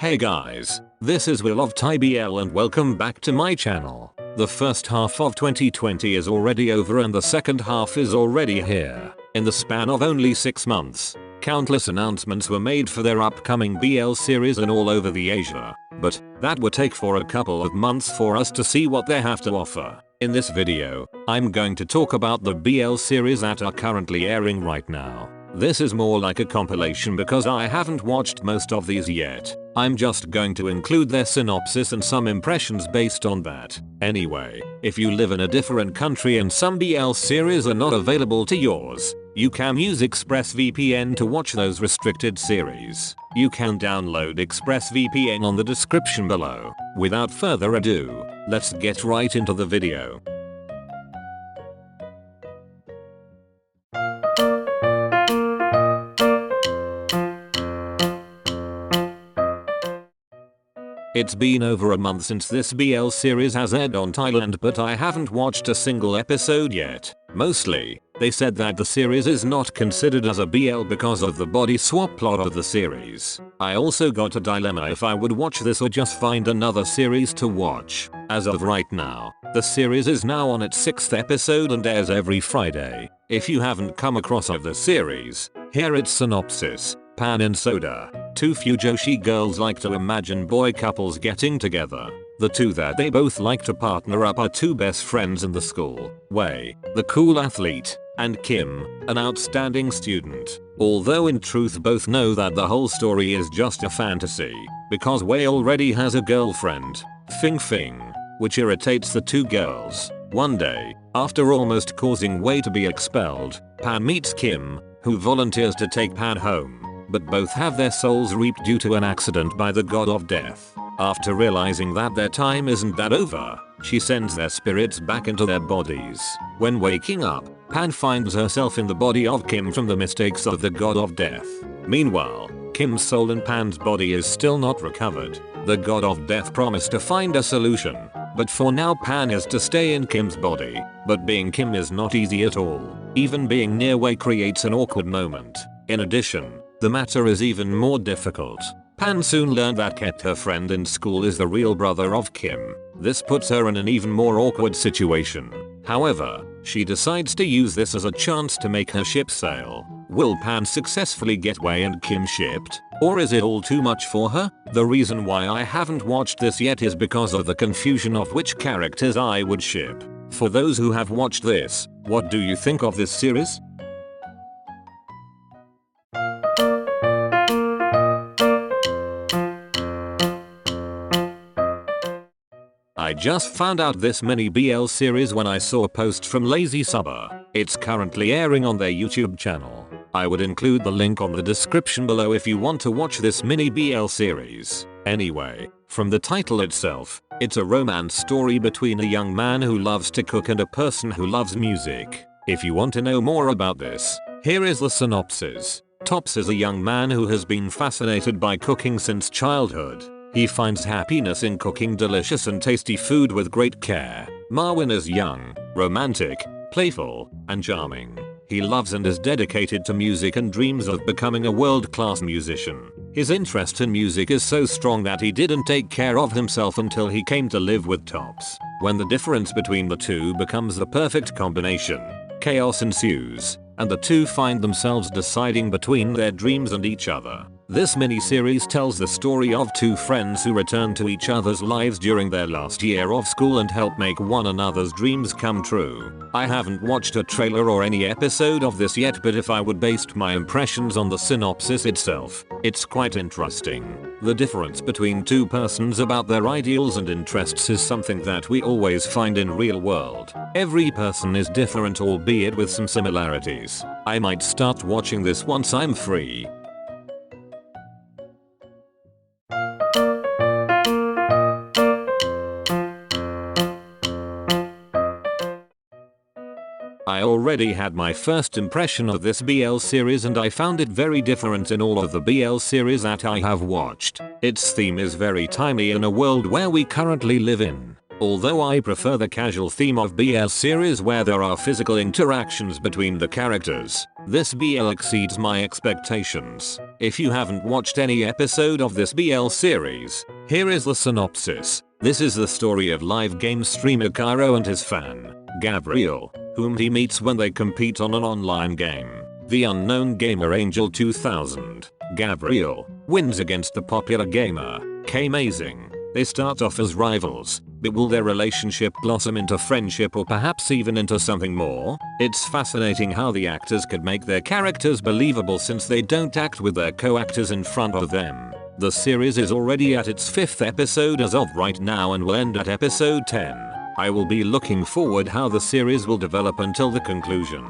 Hey guys, this is Will of TyBL and welcome back to my channel. The first half of 2020 is already over and the second half is already here. In the span of only 6 months, countless announcements were made for their upcoming BL series and all over the Asia, but that would take for a couple of months for us to see what they have to offer. In this video, I'm going to talk about the BL series that are currently airing right now. This is more like a compilation because I haven't watched most of these yet. I'm just going to include their synopsis and some impressions based on that. Anyway, if you live in a different country and some BL series are not available to yours, you can use ExpressVPN to watch those restricted series. You can download ExpressVPN on the description below. Without further ado, let's get right into the video. It's been over a month since this BL series has aired on Thailand, but I haven't watched a single episode yet. Mostly, they said that the series is not considered as a BL because of the body swap plot of the series. I also got a dilemma if I would watch this or just find another series to watch. As of right now, the series is now on its 6th episode and airs every Friday. If you haven't come across of the series, here its synopsis. Pan and Soda, two Fujoshi girls like to imagine boy couples getting together. The two that they both like to partner up are two best friends in the school, Wei, the cool athlete, and Kim, an outstanding student. Although in truth both know that the whole story is just a fantasy, because Wei already has a girlfriend, Fing Fing, which irritates the two girls. One day, after almost causing Wei to be expelled, Pan meets Kim, who volunteers to take Pan home. But both have their souls reaped due to an accident by the god of death. After realizing that their time isn't that over, she sends their spirits back into their bodies. When waking up, Pan finds herself in the body of Kim from the mistakes of the god of death. Meanwhile, Kim's soul in Pan's body is still not recovered. The god of death promised to find a solution, but for now Pan is to stay in Kim's body. But being Kim is not easy at all. Even being near Wei creates an awkward moment. In addition, the matter is even more difficult. Pan soon learned that Ket, her friend in school, is the real brother of Kim. This puts her in an even more awkward situation. However, she decides to use this as a chance to make her ship sail. Will Pan successfully get Wei and Kim shipped? Or is it all too much for her? The reason why I haven't watched this yet is because of the confusion of which characters I would ship. For those who have watched this, what do you think of this series? I just found out this mini BL series when I saw a post from Lazy Subber. It's currently airing on their YouTube channel. I would include the link on the description below if you want to watch this mini BL series. Anyway, from the title itself, it's a romance story between a young man who loves to cook and a person who loves music. If you want to know more about this, here is the synopsis. Tops is a young man who has been fascinated by cooking since childhood. He finds happiness in cooking delicious and tasty food with great care. Marwin is young, romantic, playful, and charming. He loves and is dedicated to music and dreams of becoming a world-class musician. His interest in music is so strong that he didn't take care of himself until he came to live with Tops. When the difference between the two becomes the perfect combination, chaos ensues, and the two find themselves deciding between their dreams and each other. This mini-series tells the story of two friends who return to each other's lives during their last year of school and help make one another's dreams come true. I haven't watched a trailer or any episode of this yet, but if I would base my impressions on the synopsis itself, it's quite interesting. The difference between two persons about their ideals and interests is something that we always find in real world. Every person is different, albeit with some similarities. I might start watching this once I'm free. I already had my first impression of this BL series and I found it very different in all of the BL series that I have watched. Its theme is very timely in a world where we currently live in. Although I prefer the casual theme of BL series where there are physical interactions between the characters, this BL exceeds my expectations. If you haven't watched any episode of this BL series, here is the synopsis. This is the story of live game streamer Cairo and his fan, Gabriel, whom he meets when they compete on an online game, The Unknown Gamer Angel 2000. Gabriel wins against the popular gamer, K-Mazing. They start off as rivals, but will their relationship blossom into friendship or perhaps even into something more? It's fascinating how the actors could make their characters believable since they don't act with their co-actors in front of them. The series is already at its 5th episode as of right now and will end at episode 10. I will be looking forward how the series will develop until the conclusion.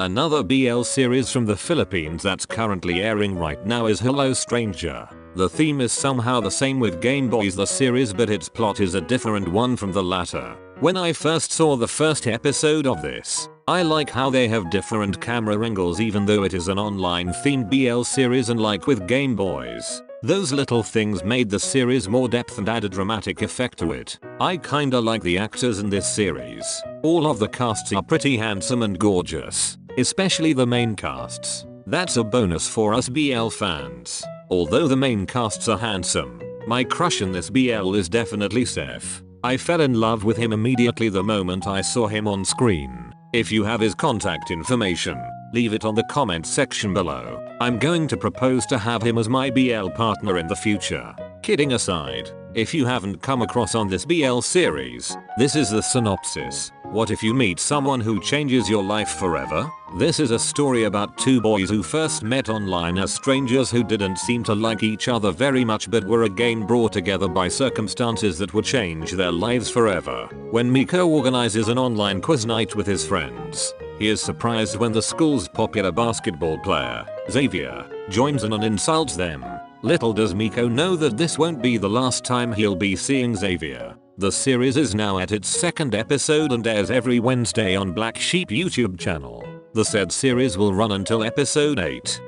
Another BL series from the Philippines that's currently airing right now is Hello Stranger. The theme is somehow the same with Game Boys the series, but its plot is a different one from the latter. When I first saw the first episode of this, I like how they have different camera angles even though it is an online themed BL series, and like with Game Boys, those little things made the series more depth and add a dramatic effect to it. I kinda like the actors in this series. All of the casts are pretty handsome and gorgeous, especially the main casts. That's a bonus for us BL fans. Although the main casts are handsome, my crush in this BL is definitely Seth. I fell in love with him immediately the moment I saw him on screen. If you have his contact information, leave it on the comment section below. I'm going to propose to have him as my BL partner in the future. Kidding aside, if you haven't come across on this BL series, this is the synopsis. What if you meet someone who changes your life forever? This is a story about two boys who first met online as strangers who didn't seem to like each other very much but were again brought together by circumstances that would change their lives forever. When Miko organizes an online quiz night with his friends, he is surprised when the school's popular basketball player, Xavier, joins in and insults them. Little does Miko know that this won't be the last time he'll be seeing Xavier. The series is now at its 2nd episode and airs every Wednesday on Black Sheep YouTube channel. The said series will run until episode 8.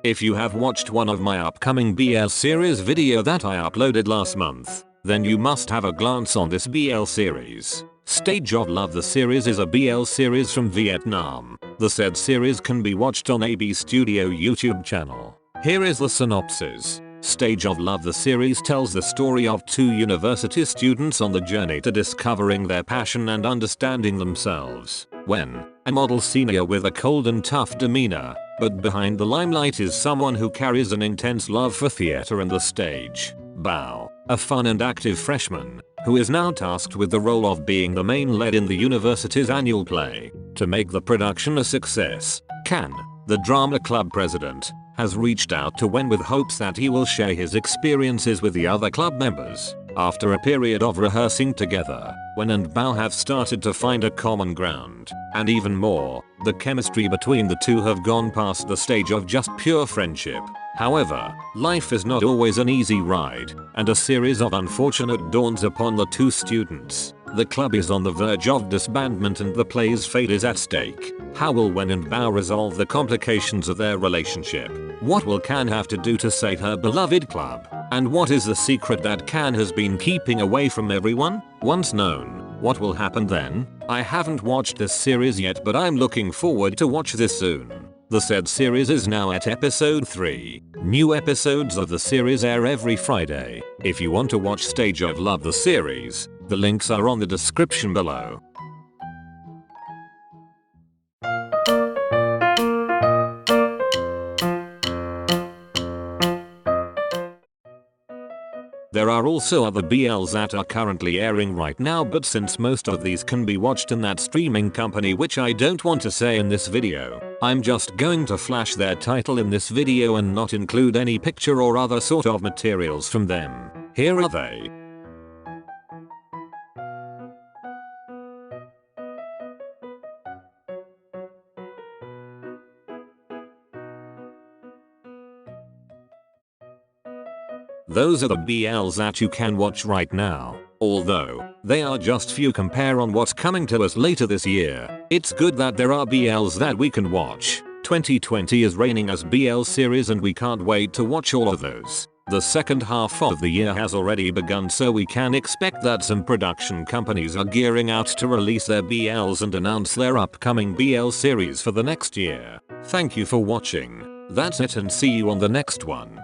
If you have watched one of my upcoming BL series video that I uploaded last month, then you must have a glance on this BL series. Stage of Love the series is a BL series from Vietnam. The said series can be watched on AB Studio YouTube channel. Here is the synopsis. Stage of Love the series tells the story of two university students on the journey to discovering their passion and understanding themselves. When a model senior with a cold and tough demeanor, but behind the limelight is someone who carries an intense love for theater and the stage. Bao, a fun and active freshman, who is now tasked with the role of being the main lead in the university's annual play. To make the production a success, Can, the drama club president, has reached out to Wen with hopes that he will share his experiences with the other club members. After a period of rehearsing together, Wen and Bao have started to find a common ground, and even more, the chemistry between the two have gone past the stage of just pure friendship. However, life is not always an easy ride, and a series of unfortunate dawns upon the two students. The club is on the verge of disbandment and the play's fate is at stake. How will Wen and Bao resolve the complications of their relationship? What will Can have to do to save her beloved club? And what is the secret that Can has been keeping away from everyone? Once known, what will happen then? I haven't watched this series yet, but I'm looking forward to watch this soon. The said series is now at episode 3. New episodes of the series air every Friday. If you want to watch Stage of Love the series, the links are on the description below. There are also other BLs that are currently airing right now, but since most of these can be watched in that streaming company which I don't want to say in this video, I'm just going to flash their title in this video and not include any picture or other sort of materials from them. Here are they. Those are the BLs that you can watch right now. Although, they are just few compare on what's coming to us later this year. It's good that there are BLs that we can watch. 2020 is reigning as BL series and we can't wait to watch all of those. The second half of the year has already begun, so we can expect that some production companies are gearing out to release their BLs and announce their upcoming BL series for the next year. Thank you for watching. That's it and see you on the next one.